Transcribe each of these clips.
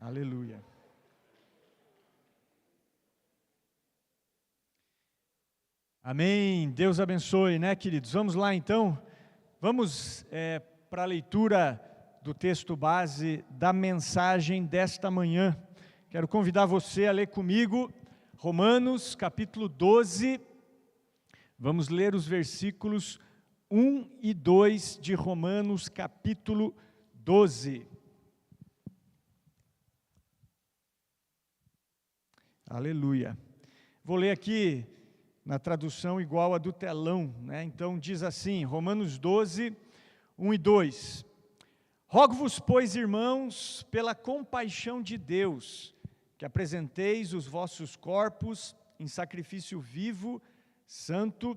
Aleluia. Amém. Deus abençoe, né, queridos? Vamos lá, então. Vamos para a leitura do texto base da mensagem desta manhã. Quero convidar você a ler comigo Romanos, capítulo 12. Vamos ler os versículos 1 e 2 de Romanos, capítulo 12. Aleluia. Vou ler aqui na tradução igual a do telão, né? Então diz assim, Romanos 12, 1 e 2. Rogo-vos, pois, irmãos, pela compaixão de Deus, que apresenteis os vossos corpos em sacrifício vivo, santo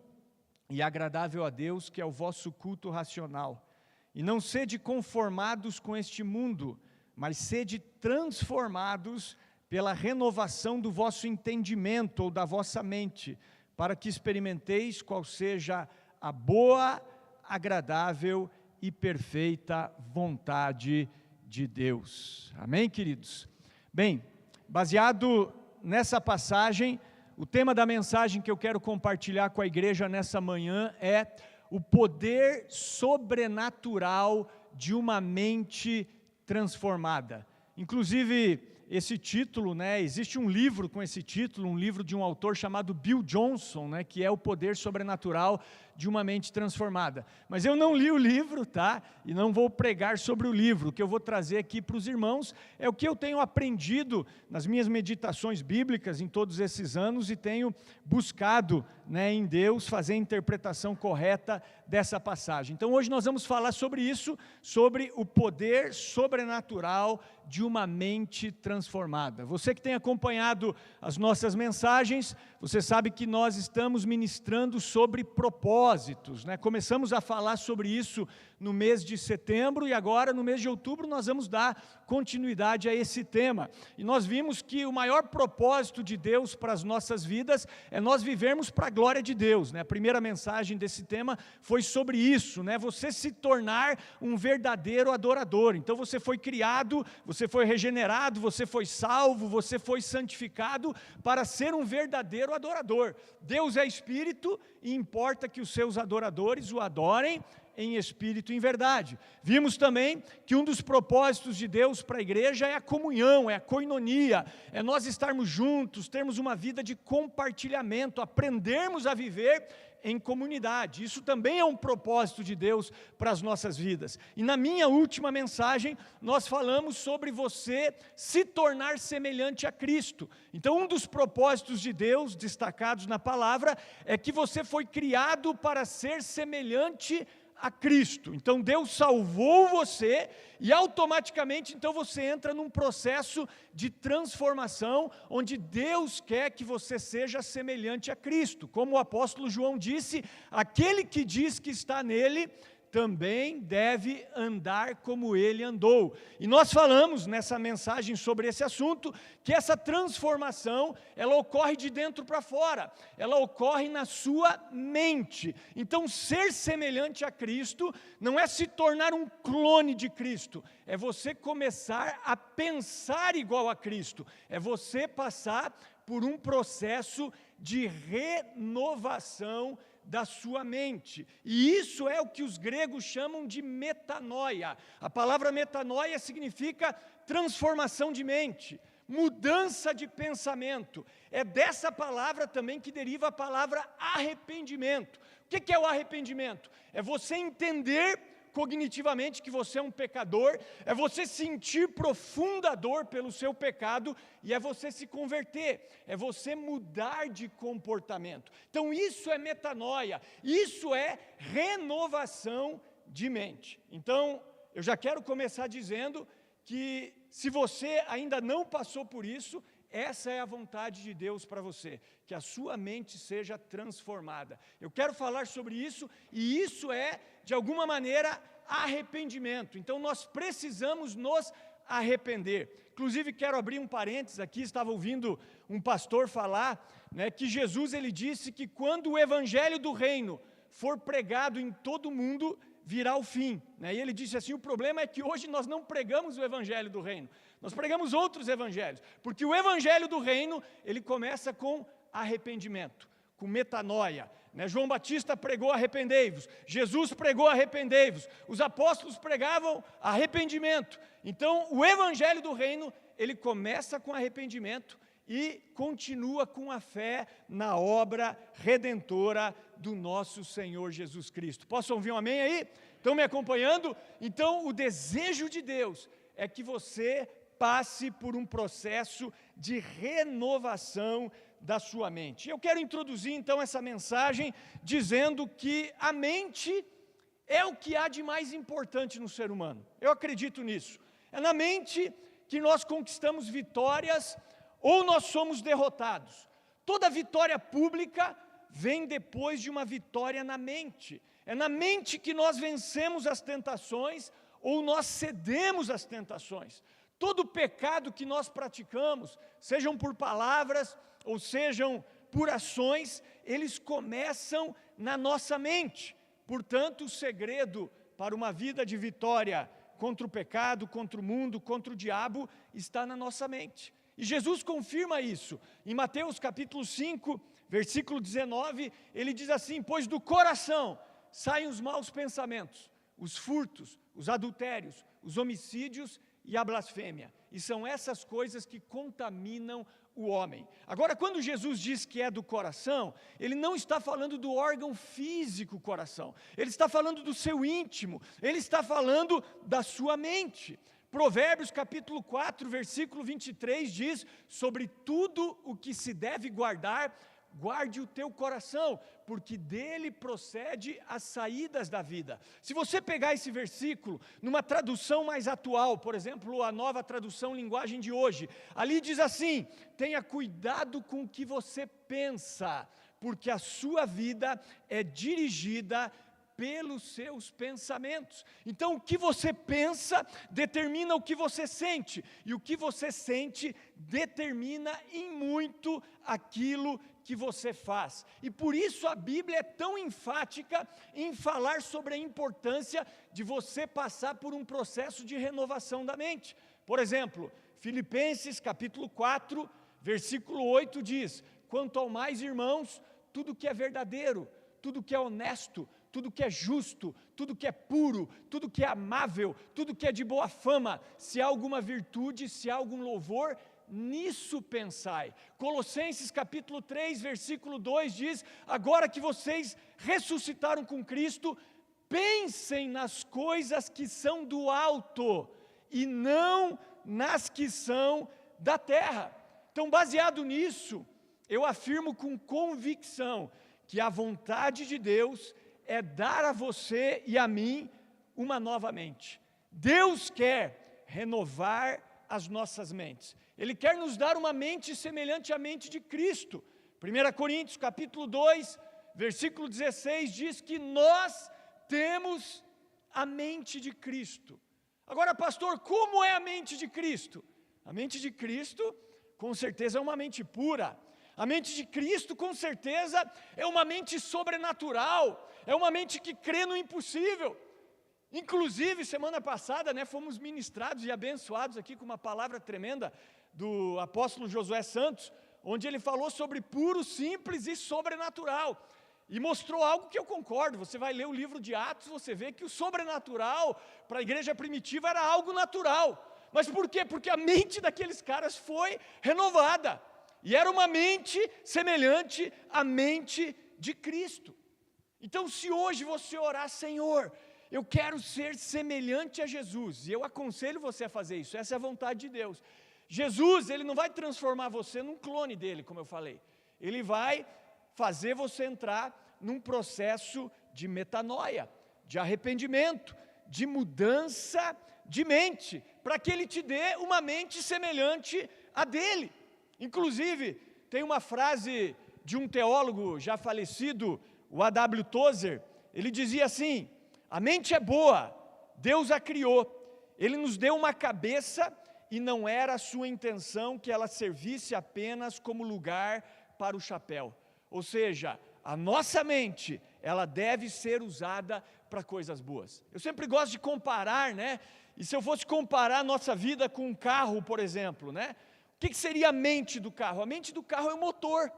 e agradável a Deus, que é o vosso culto racional. E não sede conformados com este mundo, mas sede transformados pela renovação do vosso entendimento ou da vossa mente, para que experimenteis qual seja a boa, agradável e perfeita vontade de Deus. Amém, queridos? Bem, baseado nessa passagem, o tema da mensagem que eu quero compartilhar com a igreja nessa manhã é o poder sobrenatural de uma mente transformada. Inclusive, esse título, né, existe um livro com esse título, um livro de um autor chamado Bill Johnson, né, que é o poder sobrenatural de uma mente transformada. Mas eu não li o livro, tá? E não vou pregar sobre o livro. O que eu vou trazer aqui para os irmãos é o que eu tenho aprendido nas minhas meditações bíblicas em todos esses anos e tenho buscado, né, em Deus fazer a interpretação correta dessa passagem. Então hoje nós vamos falar sobre isso, sobre o poder sobrenatural de uma mente transformada. Você que tem acompanhado as nossas mensagens, você sabe que nós estamos ministrando sobre propósitos, né? Começamos a falar sobre isso no mês de setembro e agora no mês de outubro nós vamos dar continuidade a esse tema. E nós vimos que o maior propósito de Deus para as nossas vidas é nós vivermos para a glória de Deus, né? A primeira mensagem desse tema foi sobre isso, né? Você se tornar um verdadeiro adorador. Então você foi criado, você foi regenerado, você foi salvo, você foi santificado para ser um verdadeiro adorador. Deus é espírito e importa que os seus adoradores o adorem em espírito e em verdade. Vimos também que um dos propósitos de Deus para a igreja é a comunhão, é a koinonia, é nós estarmos juntos, termos uma vida de compartilhamento, aprendermos a viver em comunidade. Isso também é um propósito de Deus para as nossas vidas. E na minha última mensagem, nós falamos sobre você se tornar semelhante a Cristo. Então, um dos propósitos de Deus, destacados na palavra, é que você foi criado para ser semelhante a Cristo. Então Deus salvou você e automaticamente então você entra num processo de transformação onde Deus quer que você seja semelhante a Cristo. Como o apóstolo João disse, aquele que diz que está nele também deve andar como ele andou. E nós falamos nessa mensagem sobre esse assunto, que essa transformação, ela ocorre de dentro para fora, ela ocorre na sua mente. Então, ser semelhante a Cristo não é se tornar um clone de Cristo, é você começar a pensar igual a Cristo, é você passar por um processo de renovação da sua mente, e isso é o que os gregos chamam de metanoia. A palavra metanoia significa transformação de mente, mudança de pensamento. É dessa palavra também que deriva a palavra arrependimento. O que é o arrependimento? É você entender cognitivamente que você é um pecador, é você sentir profunda dor pelo seu pecado e é você se converter, é você mudar de comportamento. Então isso é metanoia, isso é renovação de mente. Então eu já quero começar dizendo que se você ainda não passou por isso, essa é a vontade de Deus para você, que a sua mente seja transformada. Eu quero falar sobre isso, e isso é, de alguma maneira, arrependimento. Então nós precisamos nos arrepender. Inclusive quero abrir um parênteses aqui, estava ouvindo um pastor falar, né, que Jesus ele disse que quando o evangelho do reino for pregado em todo o mundo, virá o fim, né? E ele disse assim, o problema é que hoje nós não pregamos o evangelho do reino, Nós pregamos outros evangelhos, porque o evangelho do reino, ele começa com arrependimento, com metanoia, né? João Batista pregou arrependei-vos, Jesus pregou arrependei-vos, os apóstolos pregavam arrependimento. Então, o evangelho do reino, ele começa com arrependimento e continua com a fé na obra redentora do nosso Senhor Jesus Cristo. Posso ouvir um amém aí? Estão me acompanhando? Então, o desejo de Deus é que você passe por um processo de renovação da sua mente. Eu quero introduzir então essa mensagem dizendo que a mente é o que há de mais importante no ser humano. Eu acredito nisso. É na mente que nós conquistamos vitórias ou nós somos derrotados. Toda vitória pública vem depois de uma vitória na mente. É na mente que nós vencemos as tentações ou nós cedemos às tentações. Todo pecado que nós praticamos, sejam por palavras ou sejam por ações, eles começam na nossa mente. Portanto, o segredo para uma vida de vitória contra o pecado, contra o mundo, contra o diabo, está na nossa mente. E Jesus confirma isso. Em Mateus capítulo 5, versículo 19, ele diz assim: pois do coração saem os maus pensamentos, os furtos, os adultérios, os homicídios e a blasfêmia. E são essas coisas que contaminam o homem. Agora, quando Jesus diz que é do coração, ele não está falando do órgão físico coração. Ele está falando do seu íntimo. Ele está falando da sua mente. Provérbios capítulo 4, versículo 23 diz: sobre tudo o que se deve guardar, guarde o teu coração, porque dele procede as saídas da vida. Se você pegar esse versículo numa tradução mais atual, por exemplo, a Nova Tradução Linguagem de hoje, ali diz assim: tenha cuidado com o que você pensa, porque a sua vida é dirigida pelos seus pensamentos. Então, o que você pensa determina o que você sente, e o que você sente determina em muito aquilo que você faz. E por isso a Bíblia é tão enfática em falar sobre a importância de você passar por um processo de renovação da mente. Por exemplo, Filipenses capítulo 4, versículo 8 diz: quanto ao mais, irmãos, tudo que é verdadeiro, tudo que é honesto, tudo que é justo, tudo que é puro, tudo que é amável, tudo que é de boa fama, se há alguma virtude, se há algum louvor, nisso pensai. Colossenses capítulo 3, versículo 2 diz: agora que vocês ressuscitaram com Cristo, pensem nas coisas que são do alto e não nas que são da terra. Então, baseado nisso, eu afirmo com convicção que a vontade de Deus é dar a você e a mim uma nova mente. Deus quer renovar as nossas mentes. Ele quer nos dar uma mente semelhante à mente de Cristo. 1 Coríntios capítulo 2, versículo 16 diz que nós temos a mente de Cristo. Agora, pastor, como é a mente de Cristo? A mente de Cristo, com certeza, é uma mente pura. A mente de Cristo, com certeza, é uma mente sobrenatural, é uma mente que crê no impossível. Inclusive, semana passada, fomos ministrados e abençoados aqui com uma palavra tremenda do apóstolo Josué Santos, onde ele falou sobre puro, simples e sobrenatural. E mostrou algo que eu concordo. Você vai ler o livro de Atos, você vê que o sobrenatural para a igreja primitiva era algo natural. Mas por quê? Porque a mente daqueles caras foi renovada. E era uma mente semelhante à mente de Cristo. Então, se hoje você orar: Senhor, eu quero ser semelhante a Jesus, e eu aconselho você a fazer isso, essa é a vontade de Deus. Jesus, Ele não vai transformar você num clone dele, como eu falei. Ele vai fazer você entrar num processo de metanoia, de arrependimento, de mudança de mente, para que Ele te dê uma mente semelhante à dele. Inclusive, tem uma frase de um teólogo já falecido, o A.W. Tozer. Ele dizia assim: a mente é boa, Deus a criou, Ele nos deu uma cabeça e não era a sua intenção que ela servisse apenas como lugar para o chapéu. Ou seja, a nossa mente ela deve ser usada para coisas boas. Eu sempre gosto de comparar, né? E se eu fosse comparar a nossa vida com um carro, por exemplo, né? O que seria a mente do carro? A mente do carro é o motor,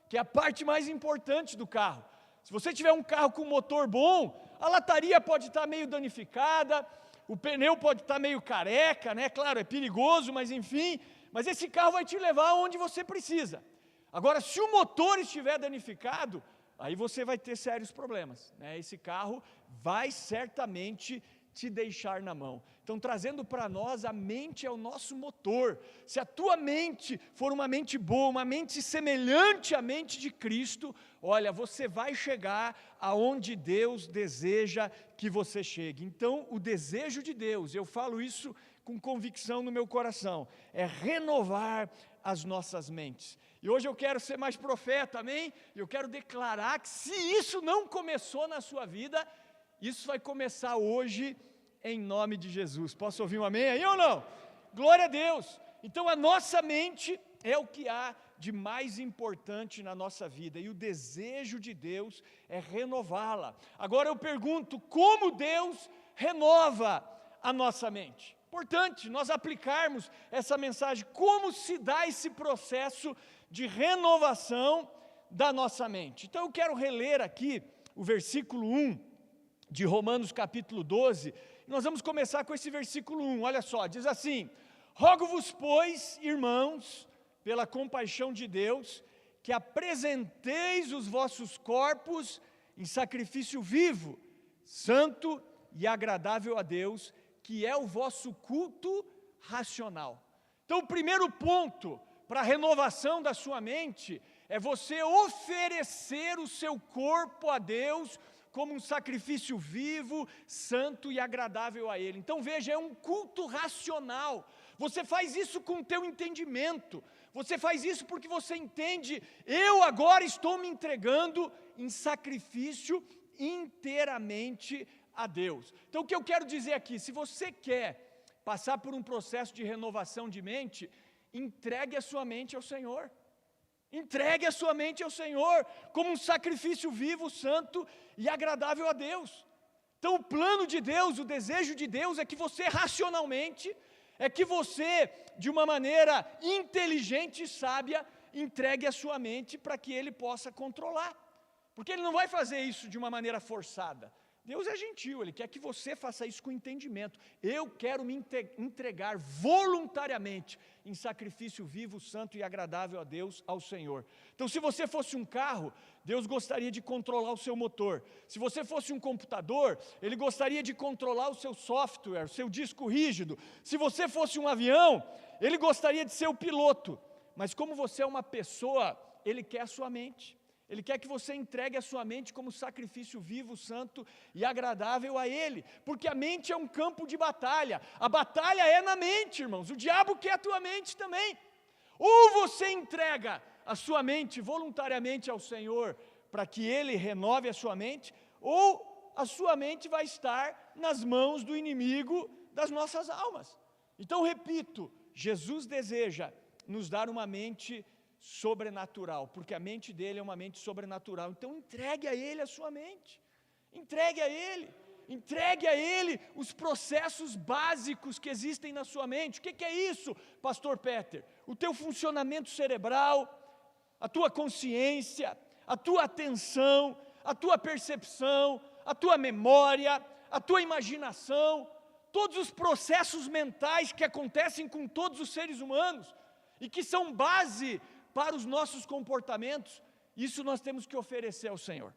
que é a parte mais importante do carro. Se você tiver um carro com motor bom, a lataria pode estar meio danificada, o pneu pode estar meio careca, né? Claro, é perigoso, mas enfim, mas esse carro vai te levar onde você precisa. Agora, se o motor estiver danificado, aí você vai ter sérios problemas, né? Esse carro vai certamente te deixar na mão. Então, trazendo para nós, a mente é o nosso motor. Se a tua mente for uma mente boa, uma mente semelhante à mente de Cristo, olha, você vai chegar aonde Deus deseja que você chegue. Então, o desejo de Deus, eu falo isso com convicção no meu coração, é renovar as nossas mentes. E hoje eu quero ser mais profeta, amém? Eu quero declarar que se isso não começou na sua vida, isso vai começar hoje, em nome de Jesus. Posso ouvir um amém aí ou não? Glória a Deus! Então a nossa mente é o que há de mais importante na nossa vida, e o desejo de Deus é renová-la. Agora eu pergunto, como Deus renova a nossa mente? Importante nós aplicarmos essa mensagem, como se dá esse processo de renovação da nossa mente. Então eu quero reler aqui o versículo 1 de Romanos capítulo 12, e nós vamos começar com esse versículo 1, olha só, diz assim: rogo-vos, pois, irmãos, pela compaixão de Deus, que apresenteis os vossos corpos em sacrifício vivo, santo e agradável a Deus, que é o vosso culto racional. Então o primeiro ponto para a renovação da sua mente é você oferecer o seu corpo a Deus como um sacrifício vivo, santo e agradável a Ele. Então veja, é um culto racional. Você faz isso com o teu entendimento, você faz isso porque você entende, eu agora estou me entregando em sacrifício inteiramente a Deus. Então o que eu quero dizer aqui, se você quer passar por um processo de renovação de mente, entregue a sua mente ao Senhor. Entregue a sua mente ao Senhor, como um sacrifício vivo, santo e agradável a Deus. Então o plano de Deus, o desejo de Deus é que você racionalmente, é que você, de uma maneira inteligente e sábia, entregue a sua mente para que Ele possa controlar. Porque Ele não vai fazer isso de uma maneira forçada. Deus é gentil, Ele quer que você faça isso com entendimento. Eu quero me entregar voluntariamente em sacrifício vivo, santo e agradável a Deus, ao Senhor. Então, se você fosse um carro, Deus gostaria de controlar o seu motor. Se você fosse um computador, Ele gostaria de controlar o seu software, o seu disco rígido. Se você fosse um avião, Ele gostaria de ser o piloto. Mas como você é uma pessoa, Ele quer a sua mente. Ele quer que você entregue a sua mente como sacrifício vivo, santo e agradável a Ele, porque a mente é um campo de batalha, a batalha é na mente, irmãos, o diabo quer a tua mente também. Ou você entrega a sua mente voluntariamente ao Senhor, para que Ele renove a sua mente, ou a sua mente vai estar nas mãos do inimigo das nossas almas. Então, repito, Jesus deseja nos dar uma mente sobrenatural, porque a mente dele é uma mente sobrenatural. Então entregue a Ele a sua mente, entregue a Ele os processos básicos que existem na sua mente. O que é isso, pastor Peter? O teu funcionamento cerebral, a tua consciência, a tua atenção, a tua percepção, a tua memória, a tua imaginação, todos os processos mentais que acontecem com todos os seres humanos e que são base para os nossos comportamentos, isso nós temos que oferecer ao Senhor.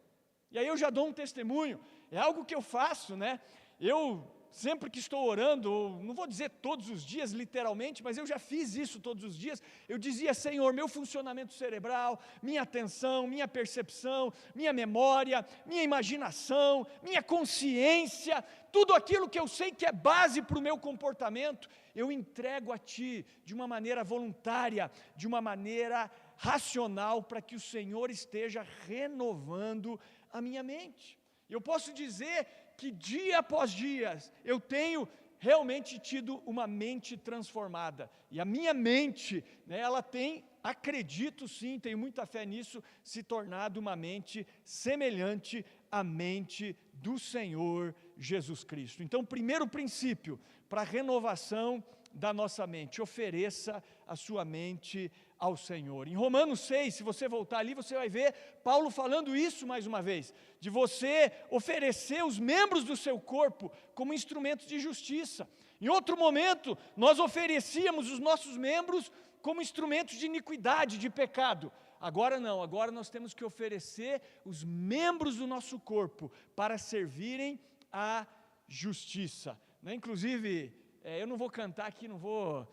E aí eu já dou um testemunho, é algo que eu faço, né? Eu sempre que estou orando, não vou dizer todos os dias literalmente, mas eu já fiz isso todos os dias, eu dizia: Senhor, meu funcionamento cerebral, minha atenção, minha percepção, minha memória, minha imaginação, minha consciência, tudo aquilo que eu sei que é base para o meu comportamento, eu entrego a Ti de uma maneira voluntária, de uma maneira racional, para que o Senhor esteja renovando a minha mente. Eu posso dizer que dia após dia eu tenho realmente tido uma mente transformada, e a minha mente, né, ela tem acredito sim, tenho muita fé nisso, se tornado uma mente semelhante à mente do Senhor Jesus Cristo. Então, primeiro princípio para a renovação da nossa mente: ofereça a sua mente ao Senhor. Em Romanos 6, se você voltar ali, você vai ver Paulo falando isso mais uma vez, de você oferecer os membros do seu corpo como instrumentos de justiça. Em outro momento, nós oferecíamos os nossos membros como instrumentos de iniquidade, de pecado. Agora não, agora nós temos que oferecer os membros do nosso corpo para servirem à justiça. Inclusive, eu não vou cantar aqui, não vou,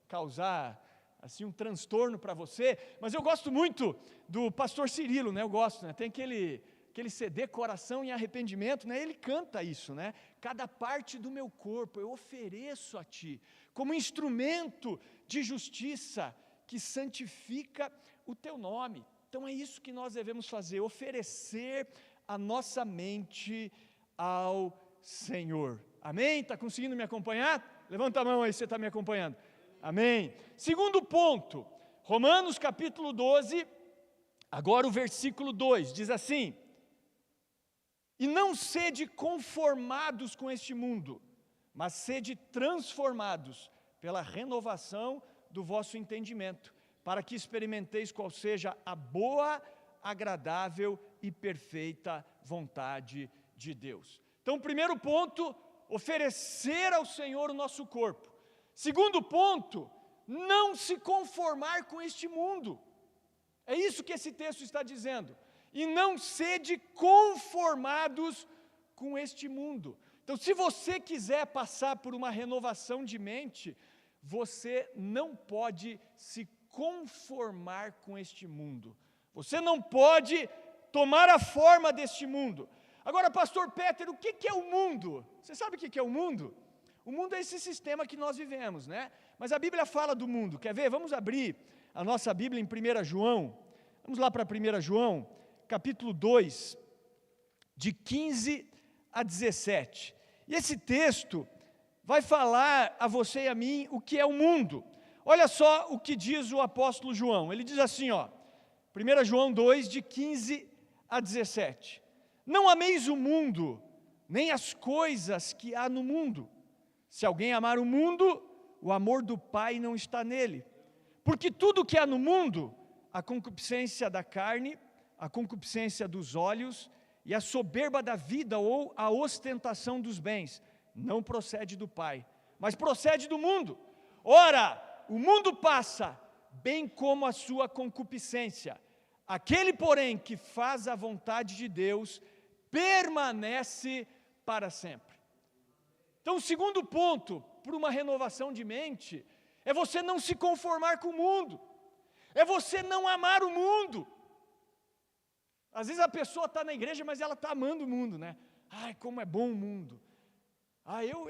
causar assim um transtorno para você, mas eu gosto muito do pastor Cirilo, eu gosto, tem aquele CD Coração em Arrependimento, ele canta isso, cada parte do meu corpo eu ofereço a Ti, como instrumento de justiça, que santifica o Teu nome. Então é isso que nós devemos fazer, oferecer a nossa mente ao Senhor. Amém? Está conseguindo me acompanhar? Levanta a mão aí se você está me acompanhando. Amém. Segundo ponto, Romanos capítulo 12, agora o versículo 2, diz assim: e não sede conformados com este mundo, mas sede transformados pela renovação do vosso entendimento, para que experimenteis qual seja a boa, agradável e perfeita vontade de Deus. Então, primeiro ponto, oferecer ao Senhor o nosso corpo. Segundo ponto, não se conformar com este mundo. É isso que esse texto está dizendo. E não sede conformados com este mundo. Então, se você quiser passar por uma renovação de mente, você não pode se conformar com este mundo. Você não pode tomar a forma deste mundo. Agora, pastor Peter, o que é o mundo? Você sabe o que é o mundo? O mundo é esse sistema que nós vivemos, Mas a Bíblia fala do mundo. Quer ver? Vamos abrir a nossa Bíblia em 1 João. Vamos lá para 1 João, capítulo 2, de 15 a 17. E esse texto vai falar a você e a mim o que é o mundo. Olha só o que diz o apóstolo João. Ele diz assim, 1 João 2, de 15 a 17. Não ameis o mundo, nem as coisas que há no mundo. Se alguém amar o mundo, o amor do Pai não está nele. Porque tudo que há no mundo, a concupiscência da carne, a concupiscência dos olhos e a soberba da vida ou a ostentação dos bens, não procede do Pai, mas procede do mundo. Ora, o mundo passa, bem como a sua concupiscência. Aquele, porém, que faz a vontade de Deus, permanece para sempre. Então, o segundo ponto para uma renovação de mente é você não se conformar com o mundo, é você não amar o mundo. Às vezes a pessoa está na igreja, mas ela está amando o mundo, Ai, como é bom o mundo.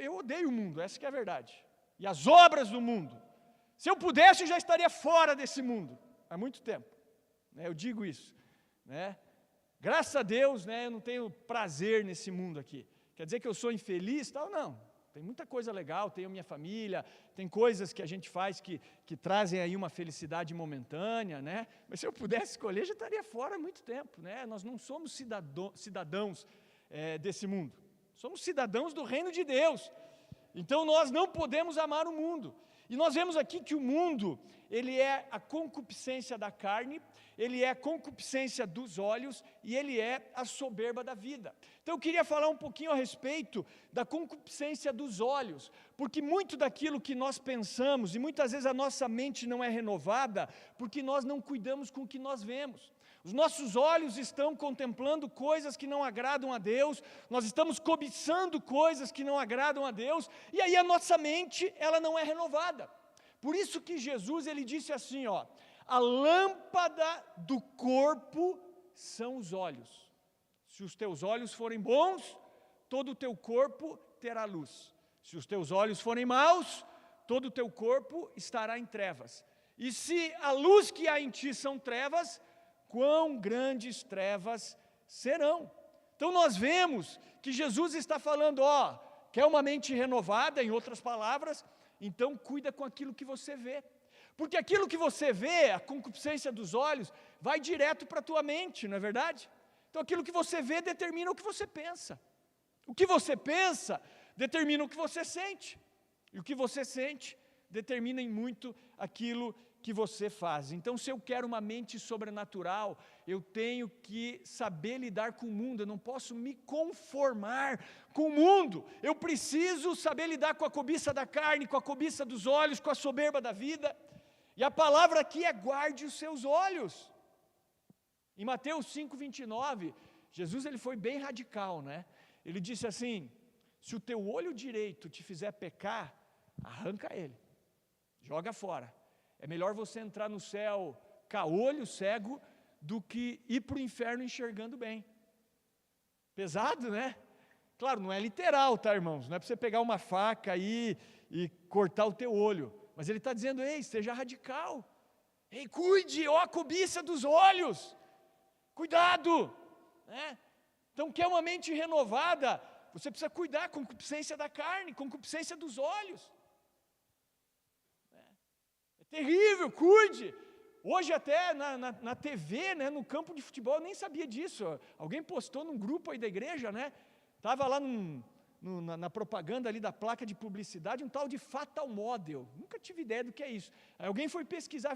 Eu odeio o mundo, essa que é a verdade. E as obras do mundo. Se eu pudesse, eu já estaria fora desse mundo, há muito tempo. Eu digo isso, Graças a Deus, eu não tenho prazer nesse mundo aqui. Quer dizer que eu sou infeliz? Tal? Não. Tem muita coisa legal, tenho minha família, tem coisas que a gente faz que trazem aí uma felicidade momentânea, Mas se eu pudesse escolher, já estaria fora há muito tempo, Nós não somos cidadãos desse mundo. Somos cidadãos do reino de Deus. Então nós não podemos amar o mundo. E nós vemos aqui que o mundo, ele é a concupiscência da carne, ele é a concupiscência dos olhos e ele é a soberba da vida. Então eu queria falar um pouquinho a respeito da concupiscência dos olhos, porque muito daquilo que nós pensamos, e muitas vezes a nossa mente não é renovada, porque nós não cuidamos com o que nós vemos. Os nossos olhos estão contemplando coisas que não agradam a Deus, nós estamos cobiçando coisas que não agradam a Deus, e aí a nossa mente, ela não é renovada. Por isso que Jesus, ele disse assim, a lâmpada do corpo são os olhos. Se os teus olhos forem bons, todo o teu corpo terá luz. Se os teus olhos forem maus, todo o teu corpo estará em trevas. E se a luz que há em ti são trevas, quão grandes trevas serão. Então nós vemos que Jesus está falando, quer uma mente renovada, em outras palavras, então cuida com aquilo que você vê. Porque aquilo que você vê, a concupiscência dos olhos, vai direto para a tua mente, não é verdade? Então aquilo que você vê determina o que você pensa. O que você pensa determina o que você sente. E o que você sente determina em muito aquilo que você faz. Então, se eu quero uma mente sobrenatural, eu tenho que saber lidar com o mundo, eu não posso me conformar com o mundo. Eu preciso saber lidar com a cobiça da carne, com a cobiça dos olhos, com a soberba da vida. E a palavra aqui é guarde os seus olhos. Em Mateus 5:29, Jesus ele foi bem radical, né? Ele disse assim: se o teu olho direito te fizer pecar, arranca ele, joga fora. É melhor você entrar no céu caolho, cego, do que ir para o inferno enxergando bem. Pesado, né? Claro, não é literal, tá, irmãos? Não é para você pegar uma faca aí e cortar o teu olho. Mas ele está dizendo, ei, seja radical. Ei, cuide, ó a cobiça dos olhos. Cuidado, né? Então, quer uma mente renovada, você precisa cuidar, concupiscência da carne, concupiscência dos olhos. É terrível, cuide. Hoje até na TV, né, no campo de futebol, eu nem sabia disso. Alguém postou num grupo aí da igreja, né? Estava lá na propaganda ali da placa de publicidade, um tal de Fatal Model. Nunca tive ideia do que é isso. Aí alguém foi pesquisar,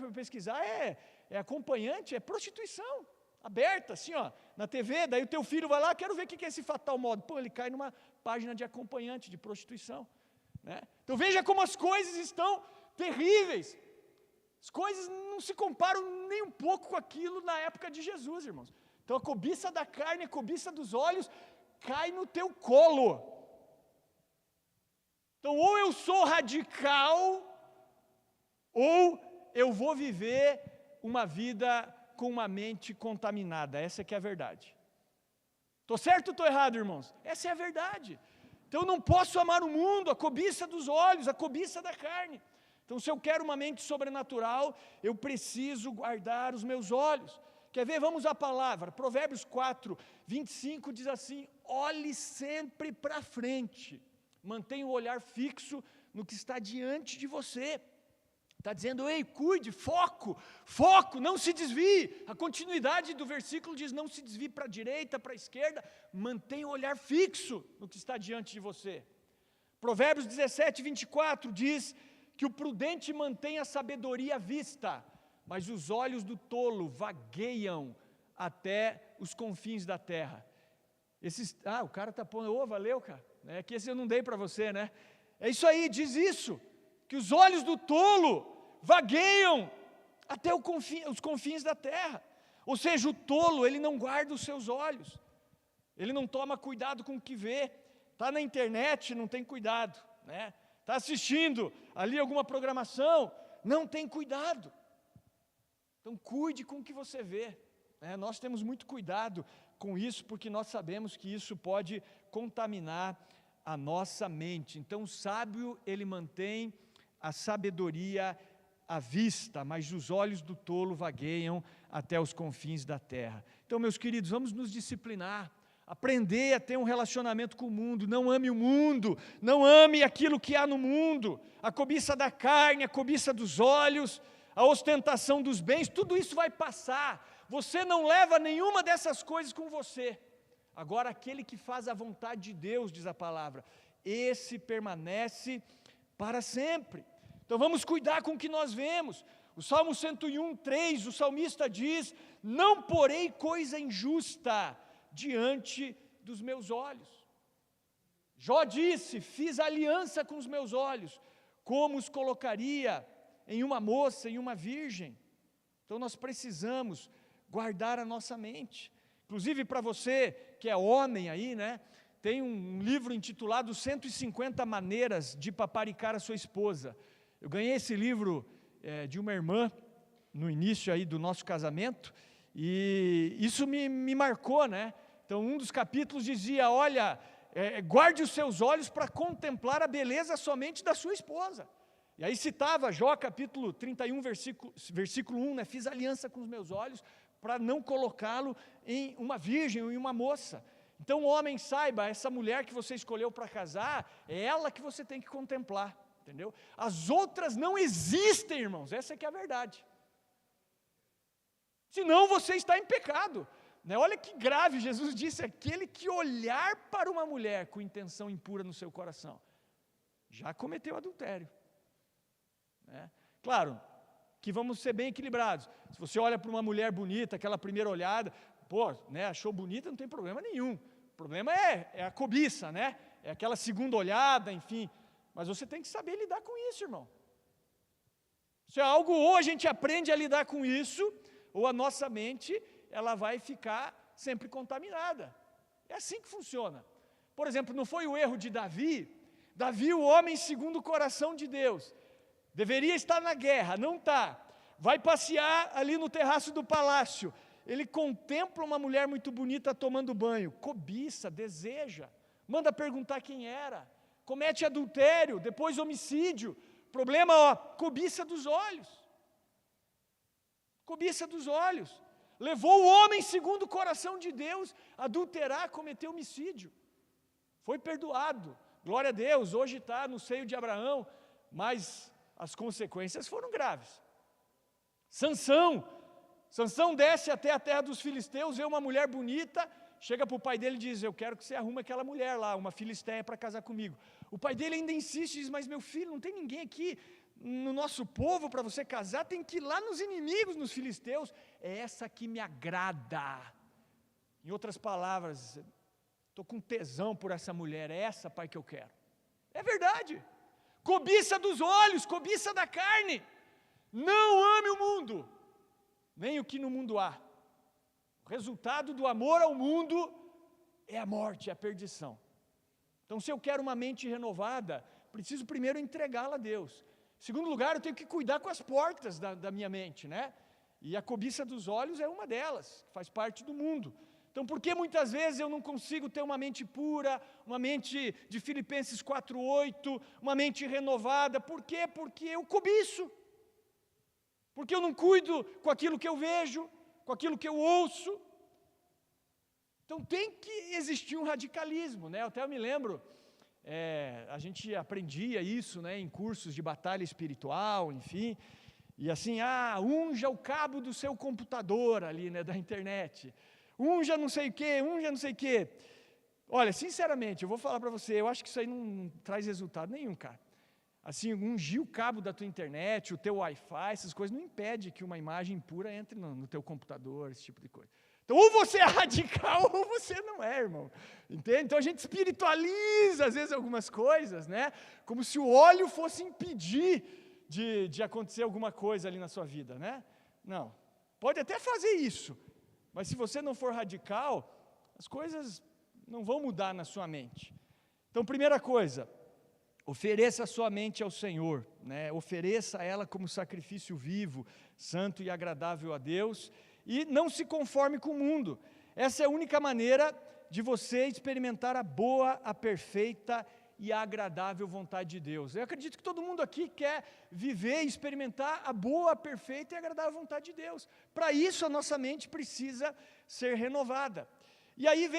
é acompanhante, é prostituição. Aberta, assim, ó, na TV, daí o teu filho vai lá, quero ver o que é esse Fatal Model. Pô, ele cai numa página de acompanhante, de prostituição. Né? Então veja como as coisas estão terríveis. As coisas não se comparam nem um pouco com aquilo na época de Jesus, irmãos. Então a cobiça da carne, a cobiça dos olhos, cai no teu colo. Então ou eu sou radical, ou eu vou viver uma vida com uma mente contaminada. Essa que é a verdade. Estou certo ou estou errado, irmãos? Essa é a verdade. Então eu não posso amar o mundo, a cobiça dos olhos, a cobiça da carne. Então se eu quero uma mente sobrenatural, eu preciso guardar os meus olhos. Quer ver? Vamos à palavra. Provérbios 4:25 diz assim: olhe sempre para frente, mantenha o olhar fixo no que está diante de você. Está dizendo, ei, cuide, foco, não se desvie. A continuidade do versículo diz, não se desvie para a direita, para a esquerda, mantenha o olhar fixo no que está diante de você. Provérbios 17:24 diz que o prudente mantém a sabedoria à vista, mas os olhos do tolo vagueiam até os confins da terra. O cara está pondo, valeu, cara, é que esse eu não dei para você, né? É isso aí, diz isso, que os olhos do tolo vagueiam até os confins da terra. Ou seja, o tolo, ele não guarda os seus olhos, ele não toma cuidado com o que vê. Está na internet, não tem cuidado, né? Está assistindo ali alguma programação, não tem cuidado. Então cuide com o que você vê, né? Nós temos muito cuidado com isso, porque nós sabemos que isso pode contaminar a nossa mente. Então o sábio, ele mantém a sabedoria à vista, mas os olhos do tolo vagueiam até os confins da terra. Então, meus queridos, vamos nos disciplinar, aprender a ter um relacionamento com o mundo. Não ame o mundo, não ame aquilo que há no mundo, a cobiça da carne, a cobiça dos olhos, a ostentação dos bens, tudo isso vai passar. Você não leva nenhuma dessas coisas com você. Agora, aquele que faz a vontade de Deus, diz a palavra, esse permanece para sempre. Então vamos cuidar com o que nós vemos. O Salmo 101:3, o salmista diz, não porei coisa injusta diante dos meus olhos. Jó disse, fiz aliança com os meus olhos, como os colocaria em uma moça, em uma virgem. Então nós precisamos guardar a nossa mente. Inclusive para você que é homem aí, né? Tem um livro intitulado 150 maneiras de paparicar a sua esposa. Eu ganhei esse livro de uma irmã no início aí do nosso casamento, e isso me marcou, né? Então um dos capítulos dizia, olha, guarde os seus olhos para contemplar a beleza somente da sua esposa. E aí citava Jó capítulo 31, versículo 1, né? Fiz aliança com os meus olhos para não colocá-lo em uma virgem ou em uma moça. Então o homem saiba, essa mulher que você escolheu para casar, é ela que você tem que contemplar. entendeu? As outras não existem, irmãos, essa que é a verdade. Senão você está em pecado. Né? Olha que grave, Jesus disse, aquele que olhar para uma mulher com intenção impura no seu coração, já cometeu adultério. Né? Claro, que vamos ser bem equilibrados. Se você olha para uma mulher bonita, aquela primeira olhada, pô, né, achou bonita, não tem problema nenhum. O problema é a cobiça, né? É aquela segunda olhada, enfim. Mas você tem que saber lidar com isso, irmão. Isso é algo, ou a gente aprende a lidar com isso, ou a nossa mente, ela vai ficar sempre contaminada. É assim que funciona. Por exemplo, não foi o erro de Davi? Davi, o homem segundo o coração de Deus, deveria estar na guerra, não está. Vai passear ali no terraço do palácio. Ele contempla uma mulher muito bonita tomando banho. Cobiça, deseja. Manda perguntar quem era. Comete adultério, depois homicídio. Problema, cobiça dos olhos. Cobiça dos olhos. Levou o homem segundo o coração de Deus a adulterar, cometer homicídio. Foi perdoado. Glória a Deus, hoje está no seio de Abraão, mas as consequências foram graves. Sansão desce até a terra dos filisteus, vê uma mulher bonita, chega para o pai dele e diz, eu quero que você arrume aquela mulher lá, uma filisteia para casar comigo. O pai dele ainda insiste, diz, mas meu filho, não tem ninguém aqui no nosso povo para você casar, tem que ir lá nos inimigos, nos filisteus, é essa que me agrada. Em outras palavras, estou com tesão por essa mulher, é essa, pai, que eu quero. É verdade. Cobiça dos olhos, cobiça da carne. Não ame o mundo, nem o que no mundo há. O resultado do amor ao mundo é a morte, é a perdição. Então, se eu quero uma mente renovada, preciso primeiro entregá-la a Deus. Em segundo lugar, eu tenho que cuidar com as portas da minha mente, né? E a cobiça dos olhos é uma delas, que faz parte do mundo. Então, por que muitas vezes eu não consigo ter uma mente pura, uma mente de Filipenses 4:8, uma mente renovada? Por quê? Porque eu cobiço. Porque eu não cuido com aquilo que eu vejo, com aquilo que eu ouço. Então, tem que existir um radicalismo, né? Eu até me lembro, a gente aprendia isso, né, em cursos de batalha espiritual, enfim, e assim, unja o cabo do seu computador ali, né, da internet. Unja não sei o quê, unja não sei o quê. Olha, sinceramente, eu vou falar para você, eu acho que isso aí não traz resultado nenhum, cara. Assim, ungir o cabo da tua internet, o teu Wi-Fi, essas coisas, não impede que uma imagem impura entre no teu computador, esse tipo de coisa. Então, ou você é radical, ou você não é, irmão. Entende? Então, a gente espiritualiza, às vezes, algumas coisas, né? Como se o óleo fosse impedir de acontecer alguma coisa ali na sua vida, né? Não. Pode até fazer isso, mas se você não for radical, as coisas não vão mudar na sua mente. Então, primeira coisa, ofereça a sua mente ao Senhor, né? Ofereça ela como sacrifício vivo, santo e agradável a Deus, e não se conforme com o mundo. Essa é a única maneira de você experimentar a boa, a perfeita e a agradável vontade de Deus. Eu acredito que todo mundo aqui quer viver e experimentar a boa, a perfeita e agradável vontade de Deus. Para isso, a nossa mente precisa ser renovada. E aí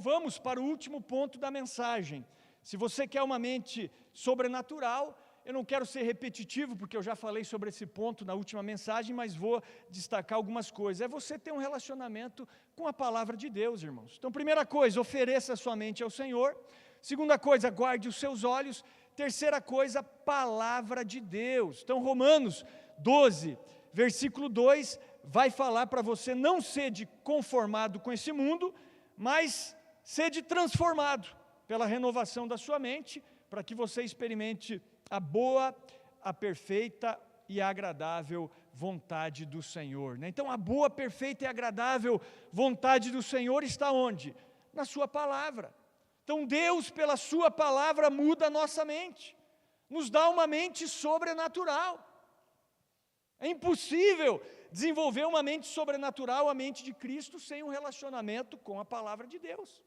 vamos para o último ponto da mensagem. Se você quer uma mente sobrenatural, eu não quero ser repetitivo, porque eu já falei sobre esse ponto na última mensagem, mas vou destacar algumas coisas. É você ter um relacionamento com a palavra de Deus, irmãos. Então, primeira coisa, ofereça a sua mente ao Senhor. Segunda coisa, guarde os seus olhos. Terceira coisa, palavra de Deus. Então, Romanos 12, versículo 2, vai falar para você não sede conformado com esse mundo, mas sede transformado pela renovação da sua mente, para que você experimente a boa, a perfeita e a agradável vontade do Senhor. Né? Então, a boa, perfeita e agradável vontade do Senhor está onde? Na sua palavra. Então, Deus, pela sua palavra, muda a nossa mente, nos dá uma mente sobrenatural. É impossível desenvolver uma mente sobrenatural, a mente de Cristo, sem um relacionamento com a palavra de Deus.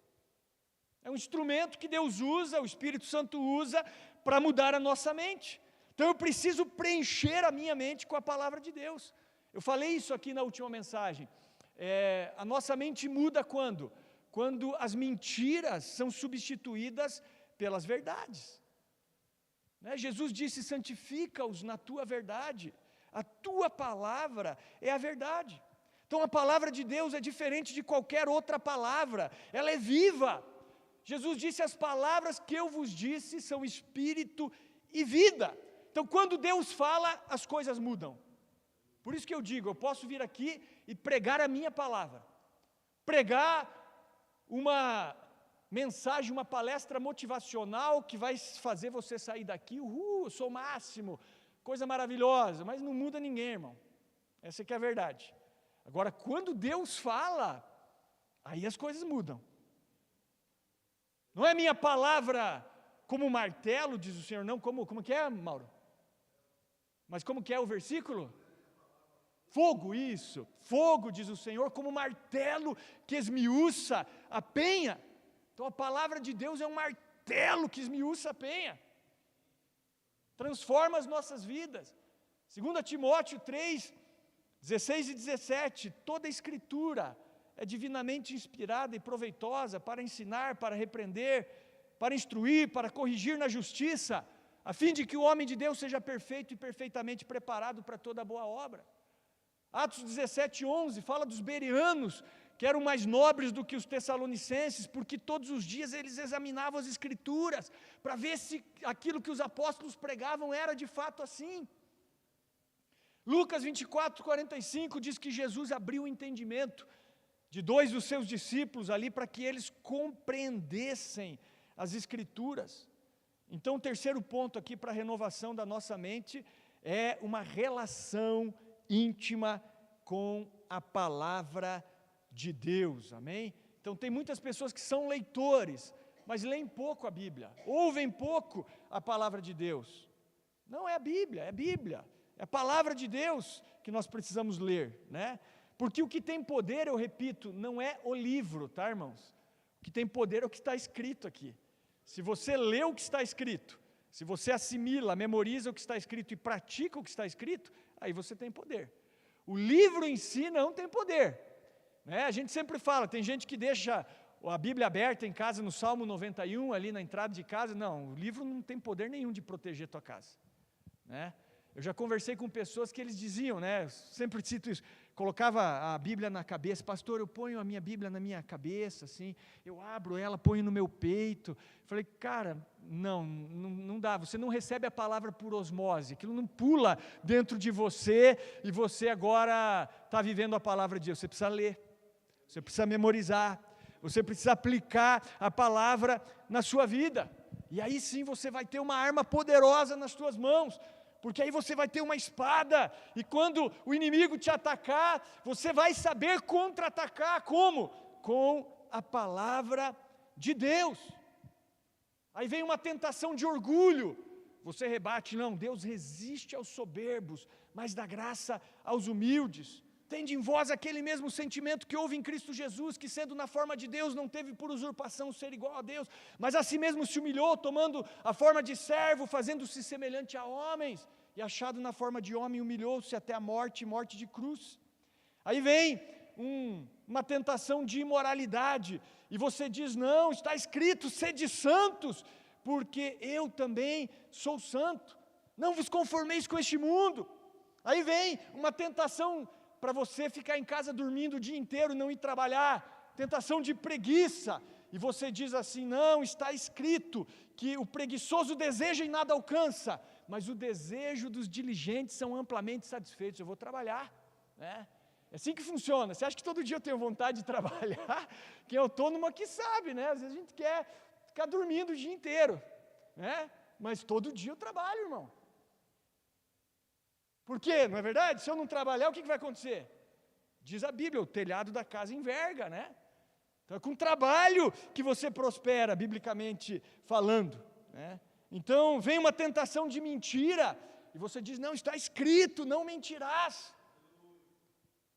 É um instrumento que Deus usa, o Espírito Santo usa, para mudar a nossa mente. Então eu preciso preencher a minha mente com a palavra de Deus. Eu falei isso aqui na última mensagem. A nossa mente muda quando? Quando as mentiras são substituídas pelas verdades. né? Jesus disse, santifica-os na tua verdade. A tua palavra é a verdade. Então a palavra de Deus é diferente de qualquer outra palavra, ela é viva. Jesus disse, as palavras que eu vos disse são espírito e vida. Então quando Deus fala, as coisas mudam. Por isso que eu digo, eu posso vir aqui e pregar a minha palavra, pregar uma mensagem, uma palestra motivacional que vai fazer você sair daqui, eu sou o máximo, coisa maravilhosa, mas não muda ninguém, irmão. Essa que é a verdade. Agora, quando Deus fala, aí as coisas mudam. Não é minha palavra como martelo, diz o Senhor, não, como que é, Mauro? Mas como que é o versículo? Fogo, isso. Fogo, diz o Senhor, como martelo que esmiuça a penha. Então a palavra de Deus é um martelo que esmiuça a penha. Transforma as nossas vidas. 2 Timóteo 3, 16 e 17, toda a Escritura é divinamente inspirada e proveitosa para ensinar, para repreender, para instruir, para corrigir na justiça, a fim de que o homem de Deus seja perfeito e perfeitamente preparado para toda boa obra. Atos 17, 11, fala dos bereanos, que eram mais nobres do que os tessalonicenses, porque todos os dias eles examinavam as Escrituras, para ver se aquilo que os apóstolos pregavam era de fato assim. Lucas 24, 45 diz que Jesus abriu o entendimento de 2 dos seus discípulos ali, para que eles compreendessem as Escrituras. Então o terceiro ponto aqui para a renovação da nossa mente é uma relação íntima com a palavra de Deus, amém? Então tem muitas pessoas que são leitores, mas leem pouco a Bíblia, ouvem pouco a palavra de Deus. Não é a Bíblia, é a palavra de Deus que nós precisamos ler, né? Porque o que tem poder, eu repito, não é o livro, tá, irmãos? O que tem poder é o que está escrito aqui. Se você lê o que está escrito, se você assimila, memoriza o que está escrito e pratica o que está escrito, aí você tem poder. O livro em si não tem poder, né? A gente sempre fala, tem gente que deixa a Bíblia aberta em casa no Salmo 91, ali na entrada de casa. Não, o livro não tem poder nenhum de proteger a tua casa, né? Eu já conversei com pessoas que eles diziam, né? Eu sempre cito isso, colocava a Bíblia na cabeça, pastor, eu ponho a minha Bíblia na minha cabeça, assim, eu abro ela, ponho no meu peito. Falei, cara, não dá, você não recebe a palavra por osmose, aquilo não pula dentro de você e você agora está vivendo a palavra de Deus. Você precisa ler, você precisa memorizar, você precisa aplicar a palavra na sua vida, e aí sim você vai ter uma arma poderosa nas suas mãos, porque aí você vai ter uma espada, e quando o inimigo te atacar, você vai saber contra-atacar. Como? Com a palavra de Deus. Aí vem uma tentação de orgulho, você rebate, não, Deus resiste aos soberbos, mas dá graça aos humildes. Tende em vós aquele mesmo sentimento que houve em Cristo Jesus, que sendo na forma de Deus, não teve por usurpação ser igual a Deus, mas a si mesmo se humilhou, tomando a forma de servo, fazendo-se semelhante a homens, e achado na forma de homem, humilhou-se até a morte, morte de cruz. Aí vem uma tentação de imoralidade, e você diz, não, está escrito, sede santos, porque eu também sou santo, não vos conformeis com este mundo. Aí vem uma tentação para você ficar em casa dormindo o dia inteiro, não ir trabalhar, tentação de preguiça, e você diz assim, não, está escrito que o preguiçoso deseja e nada alcança, mas o desejo dos diligentes são amplamente satisfeitos. Eu vou trabalhar, né? É assim que funciona. Você acha que todo dia eu tenho vontade de trabalhar? Quem é autônomo aqui sabe, né? Às vezes a gente quer ficar dormindo o dia inteiro, né? Mas todo dia eu trabalho, irmão. Por quê? Não é verdade? Se eu não trabalhar, o que vai acontecer? Diz a Bíblia, o telhado da casa enverga, né? Então é com trabalho que você prospera, biblicamente falando, né? Então vem uma tentação de mentira, e você diz, não, está escrito, não mentirás.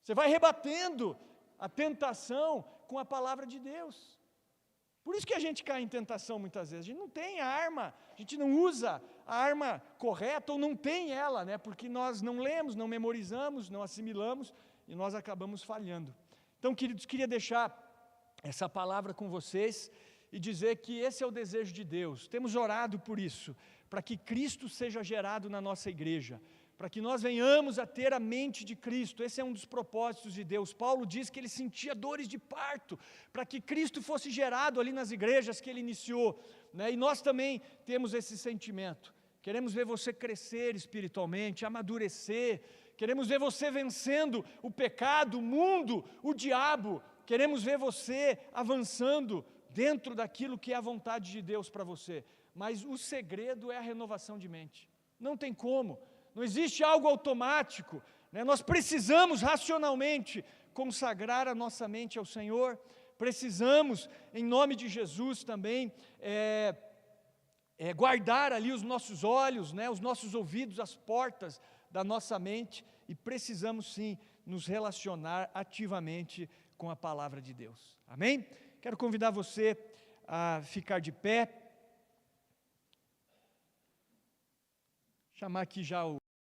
Você vai rebatendo a tentação com a palavra de Deus. Por isso que a gente cai em tentação muitas vezes. A gente não tem a arma, a gente não usa a arma correta, ou não tem ela, né? Porque nós não lemos, não memorizamos, não assimilamos, e nós acabamos falhando. Então, queridos, queria deixar essa palavra com vocês, e dizer que esse é o desejo de Deus. Temos orado por isso, para que Cristo seja gerado na nossa igreja, para que nós venhamos a ter a mente de Cristo. Esse é um dos propósitos de Deus. Paulo diz que ele sentia dores de parto, para que Cristo fosse gerado ali nas igrejas que ele iniciou, né? E nós também temos esse sentimento. Queremos ver você crescer espiritualmente, amadurecer, queremos ver você vencendo o pecado, o mundo, o diabo, queremos ver você avançando dentro daquilo que é a vontade de Deus para você. Mas o segredo é a renovação de mente. Não tem como, não existe algo automático, né? Nós precisamos racionalmente consagrar a nossa mente ao Senhor, precisamos, em nome de Jesus também, guardar ali os nossos olhos, né, os nossos ouvidos, as portas da nossa mente, e precisamos sim nos relacionar ativamente com a palavra de Deus. Amém? Quero convidar você a ficar de pé, chamar aqui já o